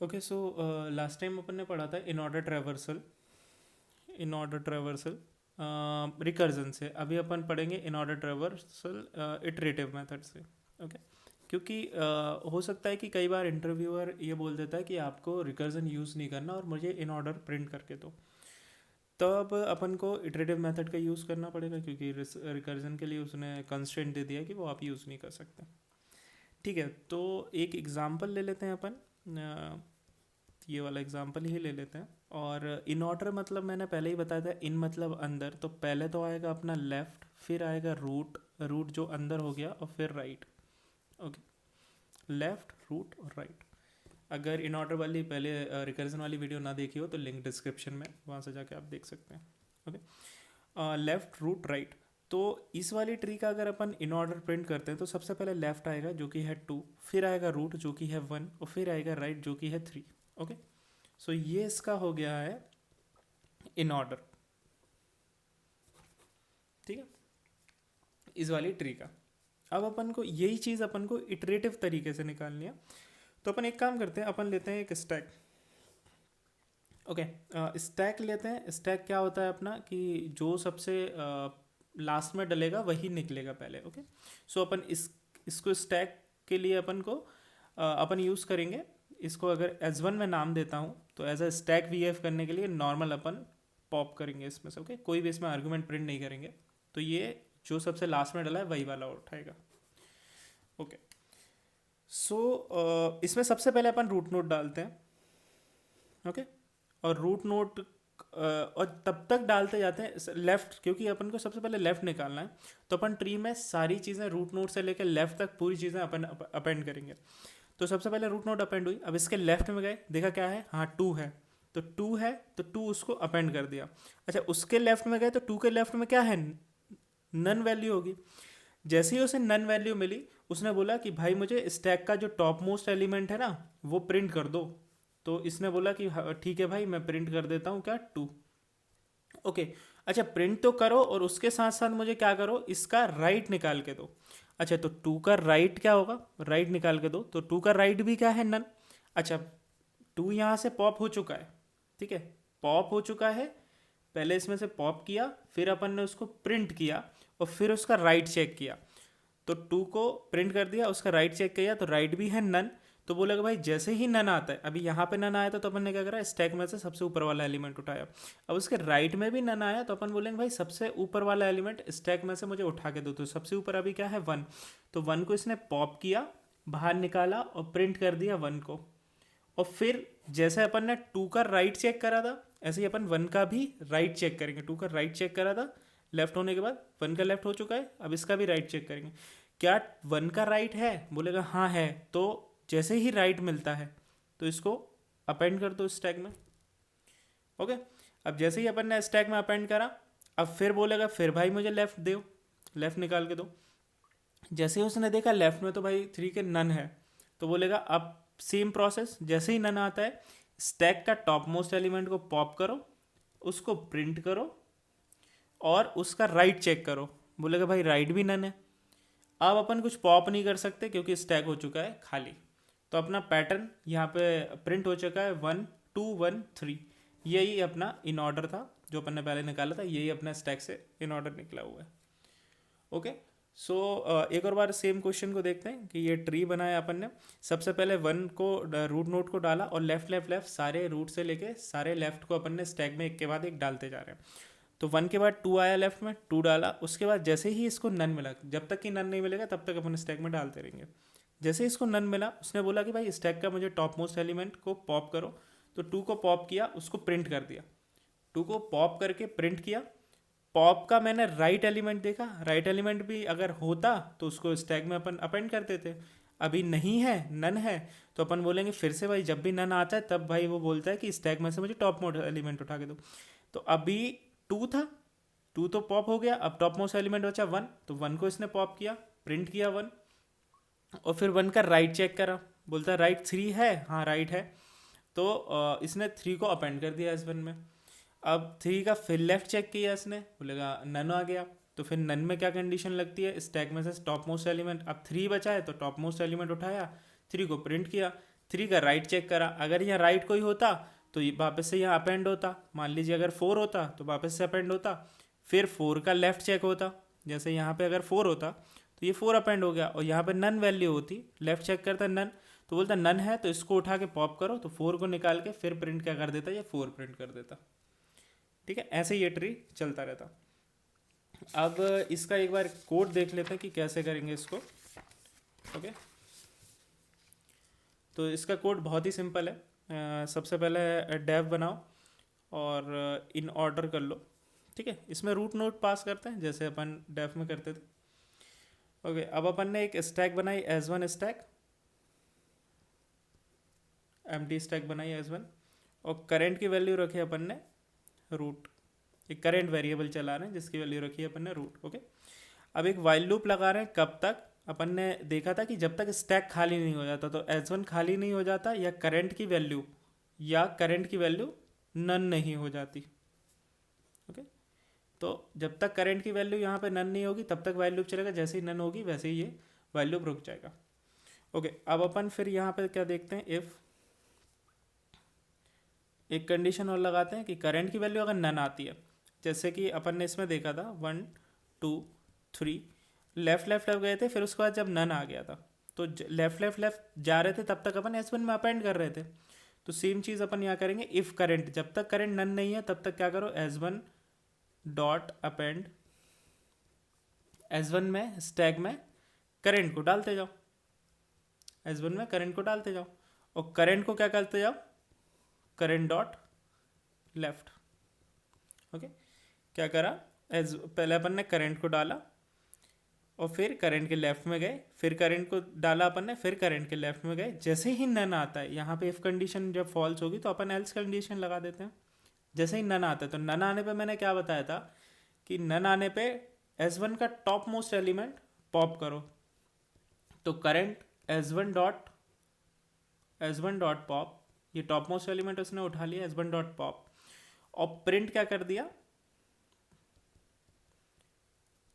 Okay so last time अपन ने पढ़ा था इन ऑर्डर ट्रेवर्सल रिकर्जन से। अभी अपन पढ़ेंगे in order traversal iterative method से। ओके क्योंकि हो सकता है कि कई बार इंटरव्यूअर ये बोल देता है कि आपको रिकर्जन यूज़ नहीं करना और मुझे इन ऑर्डर प्रिंट करके दो। तब अपन को इटरेटिव मेथड का यूज़ करना पड़ेगा क्योंकि रिकर्जन के लिए उसने कंस्ट्रेंट दे दिया कि वो आप यूज़ नहीं कर सकते। ठीक है, तो एक एग्जांपल ले लेते हैं अपन। ये वाला एग्जांपल ही ले लेते हैं। और इन ऑर्डर मतलब मैंने पहले ही बताया था, इन मतलब अंदर, तो पहले तो आएगा अपना लेफ़्ट, फिर आएगा रूट, रूट जो अंदर हो गया, और फिर राइट। ओके, लेफ़्ट, रूट और राइट। अगर इन ऑर्डर वाली पहले रिकर्जन वाली वीडियो ना देखी हो तो लिंक डिस्क्रिप्शन में, वहाँ से जाके आप देख सकते हैं। Okay, left, root, right. तो इस वाली ट्री का अगर अपन इन ऑर्डर प्रिंट करते हैं तो सबसे पहले लेफ्ट आएगा जो कि है 2, फिर आएगा रूट जो कि है 1, और फिर आएगा राइट जो कि है 3। ओके, सो ये इसका हो गया है इन ऑर्डर। ठीक है, इस वाली ट्री का। अब अपन को यही चीज़ अपन को इटरेटिव तरीके से निकालनी है। तो अपन एक काम करते हैं, अपन लेते हैं एक स्टैक। ओके, स्टैक लेते हैं। स्टैक क्या होता है अपना कि जो सबसे लास्ट में डलेगा वही निकलेगा पहले। ओके, सो अपन इसको स्टैक के लिए अपन को अपन यूज़ करेंगे इसको। अगर S1 में नाम देता हूँ तो एज अ स्टैक वी करने के लिए नॉर्मल अपन पॉप करेंगे इसमें से। ओके, कोई भी इसमें आर्गूमेंट प्रिंट नहीं करेंगे। तो ये जो सबसे लास्ट में डला है वही वाला उठाएगा। ओके, सो इसमें सबसे पहले अपन रूट नोड डालते हैं। ओके, और रूट नोट और तब तक डालते जाते हैं लेफ्ट, क्योंकि अपन को सबसे पहले लेफ्ट निकालना है। तो अपन ट्री में सारी चीज़ें रूट नोड से लेकर लेफ्ट तक पूरी चीज़ें अपन अपेंड करेंगे। तो सबसे पहले रूट नोड अपेंड हुई। अब इसके लेफ्ट में गए, देखा क्या है, हाँ 2 है। तो 2 है तो 2 उसको अपेंड कर दिया। अच्छा, उसके लेफ्ट में गए तो 2 के लेफ्ट में क्या है, नन वैल्यू होगी। जैसे ही उसे नन वैल्यू मिली, उसने बोला कि भाई मुझे स्टैक का जो टॉप मोस्ट एलिमेंट है ना वो प्रिंट कर दो। तो इसने बोला कि हाँ, ठीक है भाई, मैं प्रिंट कर देता हूँ क्या, 2। ओके, अच्छा प्रिंट तो करो और उसके साथ साथ मुझे क्या करो, इसका राइट निकाल के दो। अच्छा, तो 2 का राइट क्या होगा, राइट निकाल के दो। तो 2 का राइट भी क्या है, नन। अच्छा, 2 यहाँ से पॉप हो चुका है। ठीक है, पॉप हो चुका है। पहले इसमें से पॉप किया, फिर अपन ने उसको प्रिंट किया और फिर उसका राइट चेक किया। तो 2 को प्रिंट कर दिया, उसका राइट चेक किया तो राइट भी है नन। तो बोलेगा भाई जैसे ही नन आता है, अभी यहाँ पे नन आया था तो अपन ने क्या करा, स्टैक में से सबसे ऊपर वाला एलिमेंट उठाया। अब उसके राइट में भी नन आया तो अपन बोलेंगे भाई सबसे ऊपर वाला एलिमेंट स्टैक में से मुझे उठा के दो। तो सबसे ऊपर अभी क्या है, 1। तो 1 को इसने पॉप किया, बाहर निकाला और प्रिंट कर दिया 1 को। और फिर जैसे अपन ने 2 का राइट चेक करा था, ऐसे ही अपन 1 का भी राइट चेक करेंगे। 2 का राइट चेक करा था, लेफ्ट होने के बाद 1 का लेफ्ट हो चुका है, अब इसका भी राइट चेक करेंगे। क्या 1 का राइट है, बोलेगा हाँ है। तो जैसे ही राइट मिलता है तो इसको अपेंड कर दो स्टैक में। ओके, अब जैसे ही अपन ने स्टैक में अपेंड करा, अब फिर बोलेगा फिर भाई मुझे लेफ्ट दो, लेफ्ट निकाल के दो। जैसे ही उसने देखा लेफ्ट में तो भाई 3 के नन है, तो बोलेगा अब सेम प्रोसेस, जैसे ही नन आता है स्टैक का टॉप मोस्ट एलिमेंट को पॉप करो, उसको प्रिंट करो और उसका राइट चेक करो। बोलेगा भाई राइट भी नन है। अब अपन कुछ पॉप नहीं कर सकते क्योंकि स्टैक हो चुका है खाली। तो अपना पैटर्न यहाँ पे प्रिंट हो चुका है 1 2 1 3। यही अपना इन ऑर्डर था जो अपन ने पहले निकाला था, यही अपना स्टैक से इन ऑर्डर निकला हुआ है। ओके, सो एक और बार सेम क्वेश्चन को देखते हैं कि ये ट्री बनाया अपन ने। सबसे पहले 1 को रूट नोड को डाला और लेफ्ट लेफ्ट लेफ्ट सारे रूट से लेके सारे लेफ्ट को अपन ने स्टैक में एक के बाद एक डालते जा रहे हैं। तो 1 के बाद 2 आया लेफ्ट में, 2 डाला। उसके बाद जैसे ही इसको नन मिला, जब तक कि नन नहीं मिलेगा तब तक अपन स्टैक में डालते रहेंगे। जैसे ही इसको नन मिला, उसने बोला कि भाई स्टैक का मुझे टॉप मोस्ट एलिमेंट को पॉप करो। तो 2 को पॉप किया, उसको प्रिंट कर दिया। 2 को पॉप करके प्रिंट किया। पॉप का मैंने राइट एलिमेंट देखा, राइट एलिमेंट भी अगर होता तो उसको स्टैक में अपन अपेंड करते थे। अभी नहीं है, नन है। तो अपन बोलेंगे फिर से भाई जब भी नन आता है तब भाई वो बोलता है कि स्टैक में से मुझे टॉप मोस्ट एलिमेंट उठा के दो। तो अभी 2 था, 2 तो पॉप हो गया, अब टॉप मोस्ट एलिमेंट बचा 1। तो 1 को इसने पॉप किया, प्रिंट किया 1, और फिर 1 का राइट चेक करा, बोलता है राइट 3 है, हाँ राइट है। तो इसने 3 को अपेंड कर दिया S1 में। अब 3 का फिर लेफ्ट चेक किया इसने, बोलेगा नन आ गया। तो फिर नन में क्या कंडीशन लगती है, स्टैक में से टॉप मोस्ट एलिमेंट, अब 3 बचा है तो टॉप मोस्ट एलिमेंट उठाया, 3 को प्रिंट किया। 3 का राइट चेक करा, अगर यहाँ राइट कोई होता तो ये वापस से यहाँ अपेंड होता, मान लीजिए अगर 4 होता तो वापस से अपेंड होता, फिर 4 का लेफ्ट चेक होता, जैसे यहाँ पे अगर 4 होता तो ये 4 अपेंड हो गया, और यहाँ पे नन वैल्यू होती, लेफ्ट चेक करता नन, तो बोलता नन है तो इसको उठा के पॉप करो, तो 4 को निकाल के फिर प्रिंट क्या कर देता, ये 4 प्रिंट कर देता। ठीक है, ऐसे ये ट्री चलता रहता। अब इसका एक बार कोड देख लेते हैं कि कैसे करेंगे इसको। ओके, तो इसका कोड बहुत ही सिंपल है। सबसे पहले डेव बनाओ और इन ऑर्डर कर लो। ठीक है, इसमें रूट नोड पास करते हैं जैसे अपन डेफ में करते थे। ओके, अब अपन ने एक स्टैक बनाई एज1 स्टैक, एम्प्टी स्टैक बनाई एज1, और करंट की वैल्यू रखी अपन ने रूट, एक करंट वेरिएबल चला रहे हैं जिसकी वैल्यू रखी है अपन ने रूट। ओके, अब एक वाइल लूप लगा रहे हैं, कब तक, अपन ने देखा था कि जब तक स्टैक खाली नहीं हो जाता, तो एज1 खाली नहीं हो जाता या करंट की वैल्यू नन नहीं हो जाती। ओके, तो जब तक करंट की वैल्यू यहाँ पे नन नहीं होगी तब तक वाइल लूप चलेगा, जैसे ही नन होगी वैसे ही ये वाइल लूप रुक जाएगा। ओके, अब अपन फिर यहाँ पे क्या देखते हैं, इफ़ एक कंडीशन और लगाते हैं कि करंट की वैल्यू अगर नन आती है, जैसे कि अपन ने इसमें देखा था 1 2 3 लेफ्ट लेफ्ट गए थे, फिर उसके बाद जब नन आ गया था तो लेफ्ट लेफ्ट जा रहे थे, तब तक अपन एस1 में अपेंड कर रहे थे। तो सेम चीज़ अपन यहाँ करेंगे, इफ़ करंट, जब तक करंट नन नहीं है तब तक क्या करो, एस1 डॉट अपेंड, एस1 में स्टैक में करंट को डालते जाओ, एस1 में करंट को डालते जाओ, और करंट को क्या करते जाओ, करंट डॉट लेफ्ट। ओके, क्या करा, एज पहले अपन ने करंट को डाला और फिर करंट के लेफ्ट में गए, फिर करंट को डाला अपन ने, फिर करंट के लेफ्ट में गए, जैसे ही नन आता है यहाँ पे इफ कंडीशन जब फॉल्स होगी तो अपन एल्स कंडीशन लगा देते हैं। जैसे ही नन आता है, तो नन आने पे मैंने क्या बताया था कि नन आने पे S1 का टॉप मोस्ट एलिमेंट पॉप करो, तो करंट S1 डॉट पॉप, ये टॉप मोस्ट एलिमेंट उसने उठा लिया S1 डॉट पॉप, और प्रिंट क्या कर दिया,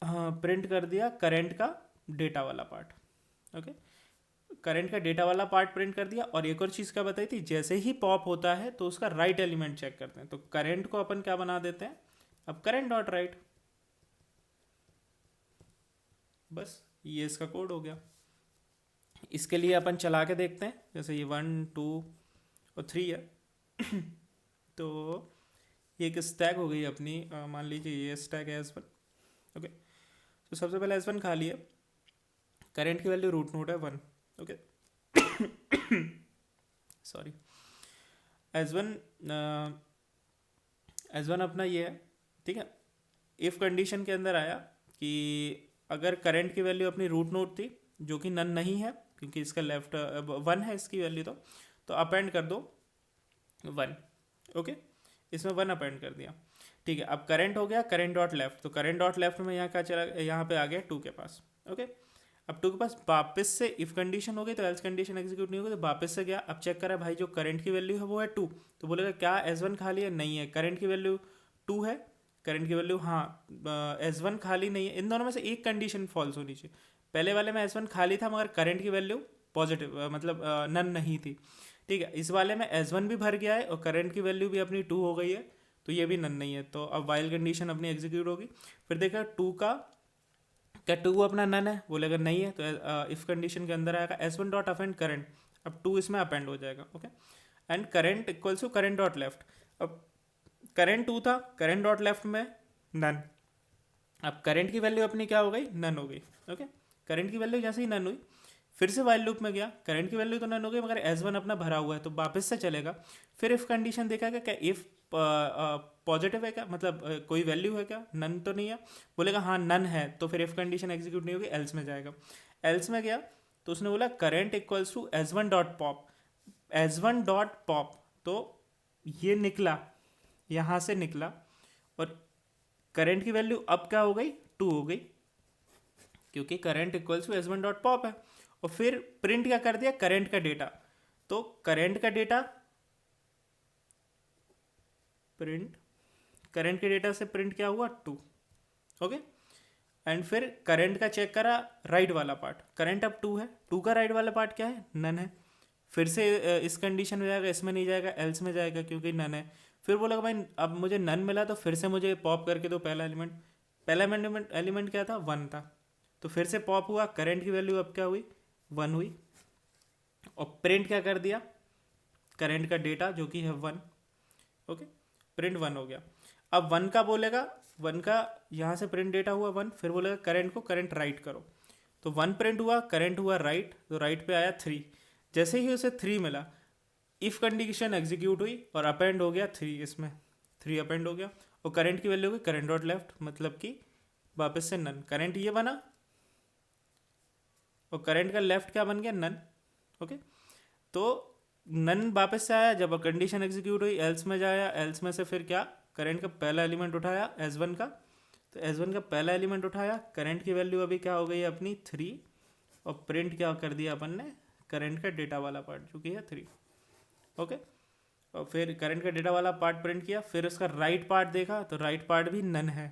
हाँ प्रिंट कर दिया करंट का डेटा वाला पार्ट। ओके, करंट का डेटा वाला पार्ट प्रिंट कर दिया, और एक और चीज़ क्या बताई थी, जैसे ही पॉप होता है तो उसका राइट एलिमेंट चेक करते हैं, तो करंट को अपन क्या बना देते हैं, अब करंट डॉट राइट, बस ये इसका कोड हो गया। इसके लिए अपन चला के देखते हैं, जैसे ये 1 2 और 3 है तो ये एक स्टैक हो गई अपनी, मान लीजिए ये स्टैक है S1। ओके, तो सबसे पहले S1 खाली है, करंट की वैल्यू रूट नोड है 1। ओके सॉरी, S1 अपना ये है। ठीक है, इफ कंडीशन के अंदर आया कि अगर करंट की वैल्यू अपनी रूट नोड थी जो कि नन नहीं है क्योंकि इसका लेफ्ट 1 है इसकी वैल्यू, तो अपेंड कर दो 1। ओके, इसमें 1 अपेंड कर दिया। ठीक है, अब करंट हो गया करंट डॉट लेफ्ट, तो करंट डॉट लेफ्ट में यहाँ क्या चला, यहाँ पे आ गया 2 के पास। ओके, अब 2 के पास वापस से इफ कंडीशन हो गई तो एल्स कंडीशन एग्जीक्यूट नहीं होगी, तो वापस से गया, अब चेक करा भाई जो करंट की वैल्यू है वो है 2, तो बोलेगा क्या S1 खाली है, नहीं है, करंट की वैल्यू 2 है, करंट की वैल्यू हाँ S1 खाली नहीं है, इन दोनों में से एक कंडीशन फॉल्स होनी चाहिए। पहले वाले में S1 खाली था मगर करंट की वैल्यू पॉजिटिव मतलब नन नहीं थी। ठीक है, इस वाले में S1 भी भर गया है और करंट की वैल्यू भी अपनी 2 हो गई है, तो ये भी नन नहीं है, तो अब वाइल कंडीशन अपनी एग्जीक्यूट होगी। फिर देखा 2 का क्या 2 अपना नन है, बोलेगा नहीं है, तो इफ कंडीशन के अंदर आएगा S1 डॉट अपेंड करंट, अब 2 इसमें अपेंड हो जाएगा। Okay, and current equals to current dot left, अब करंट 2 था, करंट डॉट लेफ्ट में नन, अब करंट की वैल्यू अपनी क्या हो गई, नन हो गई। ओके, करंट की वैल्यू जैसे ही नन हुई फिर से वाइल लूप में गया, करंट की वैल्यू तो नन हो गई मगर S1 अपना भरा हुआ है तो वापस से चलेगा। फिर इफ कंडीशन देखा क्या इफ पॉजिटिव है क्या, मतलब कोई वैल्यू है क्या, नन तो नहीं है, बोलेगा हाँ नन है, तो फिर इफ कंडीशन एग्जीक्यूट नहीं होगी, एल्स में जाएगा। एल्स में गया तो उसने बोला current equals to S1 dot pop, S1 dot pop, तो ये निकला, यहाँ से निकला, और करंट की वैल्यू अब क्या हो गई, 2 हो गई, क्योंकि current equals to S1 dot pop है। और फिर प्रिंट क्या कर दिया, करंट का डेटा, तो करंट का डेटा प्रिंट, करंट के डेटा से प्रिंट क्या हुआ 2। ओके, एंड फिर करंट का चेक करा राइट वाला पार्ट, करंट अब 2 है, 2 का राइट वाला पार्ट क्या है, नन है। फिर से इस कंडीशन में जाएगा, इसमें नहीं जाएगा, एल्स में जाएगा क्योंकि नन है। फिर बोलेगा भाई अब मुझे नन मिला तो फिर से मुझे पॉप करके दो पहला एलिमेंट। पहला एलिमेंट क्या था, 1 था, तो फिर से पॉप हुआ, करंट की वैल्यू अब क्या हुई, 1 हुई, और प्रिंट क्या कर दिया, करंट का डेटा जो कि है 1। ओके, प्रिंट 1 हो गया। अब 1 का बोलेगा, 1 का यहाँ से प्रिंट डेटा हुआ 1, फिर बोलेगा करंट को करंट राइट करो, तो 1 प्रिंट हुआ, करंट हुआ राइट, तो राइट पे आया 3। जैसे ही उसे 3 मिला, इफ कंडीशन एग्जीक्यूट हुई और अपेंड हो गया 3, इसमें 3 अपेंड हो गया, और करंट की वैल्यू हुई करंट डॉट लेफ्ट, मतलब कि वापस से नन। करंट ये बना और करंट का लेफ्ट क्या बन गया, नन। ओके, तो नन वापस से आया जब कंडीशन एग्जीक्यूट हुई, एल्स में जाया, एल्स में से फिर क्या, करंट का पहला एलिमेंट उठाया S1 का, तो S1 का पहला एलिमेंट उठाया, करंट की वैल्यू अभी क्या हो गई अपनी 3, और प्रिंट क्या कर दिया अपन ने, करंट का डेटा वाला पार्ट जो कि है 3। ओके, और फिर करंट का डेटा वाला पार्ट प्रिंट किया, फिर उसका राइट पार्ट देखा तो राइट पार्ट भी नन है।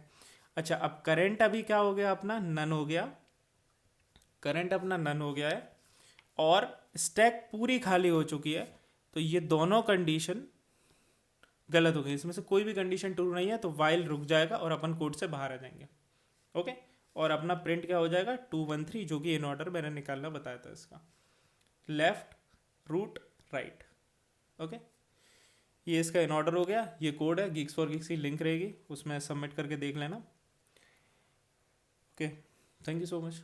अच्छा, अब करंट अभी क्या हो गया अपना, नन हो गया, करंट अपना नन हो गया है, और स्टैक पूरी खाली हो चुकी है, तो ये दोनों कंडीशन गलत हो गई, इसमें से कोई भी कंडीशन ट्रू नहीं है, तो वाइल रुक जाएगा और अपन कोड से बाहर आ जाएंगे। ओके, और अपना प्रिंट क्या हो जाएगा, 213, जो कि इन ऑर्डर मैंने निकालना बताया था इसका, लेफ्ट रूट राइट। ओके, ये इसका इन ऑर्डर हो गया, ये कोड है, गीक्स फॉर गीक्स की लिंक रहेगी, उसमें सबमिट करके देख लेना। Okay, thank you so much.